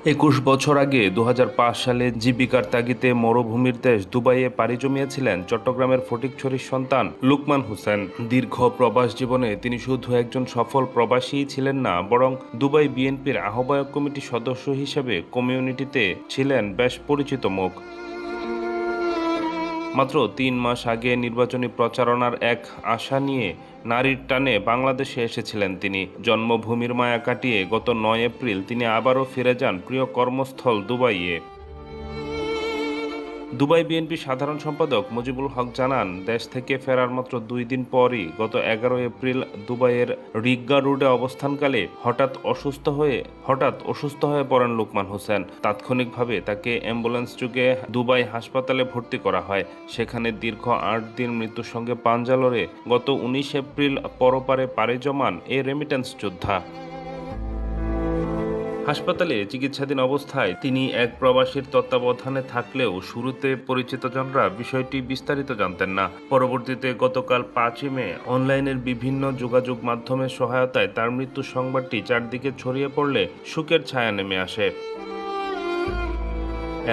২১ বছর আগে ২০০৫ সালে জীবিকার তাগিদে মরুভূমির দেশ দুবাইয়ে পাড়ি জমিয়েছিলেন চট্টগ্রামের ফটিকছড়ির সন্তান লুকমান হোসেন। দীর্ঘ প্রবাস জীবনে তিনি শুধু একজন সফল প্রবাসীই ছিলেন না, বরং দুবাই বিএনপির আহ্বায়ক কমিটির সদস্য হিসেবে কমিউনিটিতে ছিলেন বেশ পরিচিত মুখ। মাত্র ৩ মাস আগে নির্বাচনী প্রচারণার এক আশা নিয়ে নারীর টানে বাংলাদেশে এসেছিলেন তিনি। জন্মভূমির মায়া কাটিয়ে গত ৯ এপ্রিল তিনি আবারও ফিরে যান প্রিয় কর্মস্থল দুবাইয়ে। দুবাই বিএনপি সাধারণ সম্পাদক মুজিবুল হক জানান, দেশ থেকে ফেরার মাত্র ২ দিন পরই গত ১১ এপ্রিল দুবাইয়ের রিগা রোডে অবস্থানকালে হঠাৎ অসুস্থ হয়ে পড়েন লুকমান হোসেন। তাৎক্ষণিকভাবে তাকে অ্যাম্বুলেন্স যোগে দুবাই হাসপাতালে ভর্তি করা হয়। সেখানে দীর্ঘ ৮ দিন মৃত্যুর সঙ্গে পাঞ্জা লড়ে গত ১৯ এপ্রিল পরপারে পাড়ি জমান এ রেমিটেন্স যোদ্ধা। হাসপাতালে চিকিৎসাধীন অবস্থায় তিনি এক প্রবাসীর তত্ত্বাবধানে থাকলেও শুরুতে পরিচিতজনরা বিষয়টি বিস্তারিত জানতেন না। পরবর্তীতে গতকাল ৫ই মে অনলাইনের বিভিন্ন যোগাযোগ মাধ্যমের সহায়তায় তার মৃত্যুর সংবাদটি চারদিকে ছড়িয়ে পড়লে শোকের ছায়া নেমে আসে।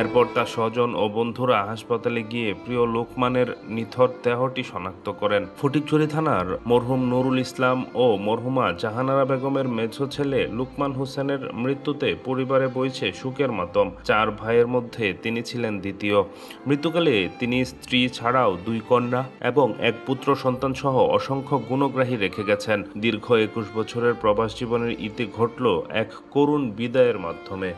এরপর তার স্বজন ও বন্ধুরা হাসপাতালে গিয়ে প্রিয় লোকমানের নিথর দেহটি শনাক্ত করেন। ফটিকছড়ি থানার মরহুম নুরুল ইসলাম ও মরহুমা জাহানারা বেগমের মেঝো ছেলে লুকমান হোসেনের মৃত্যুতে পরিবারে বইছে শোকের মাতম। ৪ ভাইয়ের মধ্যে তিনি ছিলেন দ্বিতীয়। মৃত্যুকালে তিনি স্ত্রী ছাড়াও ২ কন্যা এবং এক পুত্র সন্তান সহ অসংখ্য গুণগ্রাহী রেখে গেছেন। দীর্ঘ ২১ বছরের প্রবাস জীবনের ইতি ঘটল এক করুণ বিদায়ের মাধ্যমে।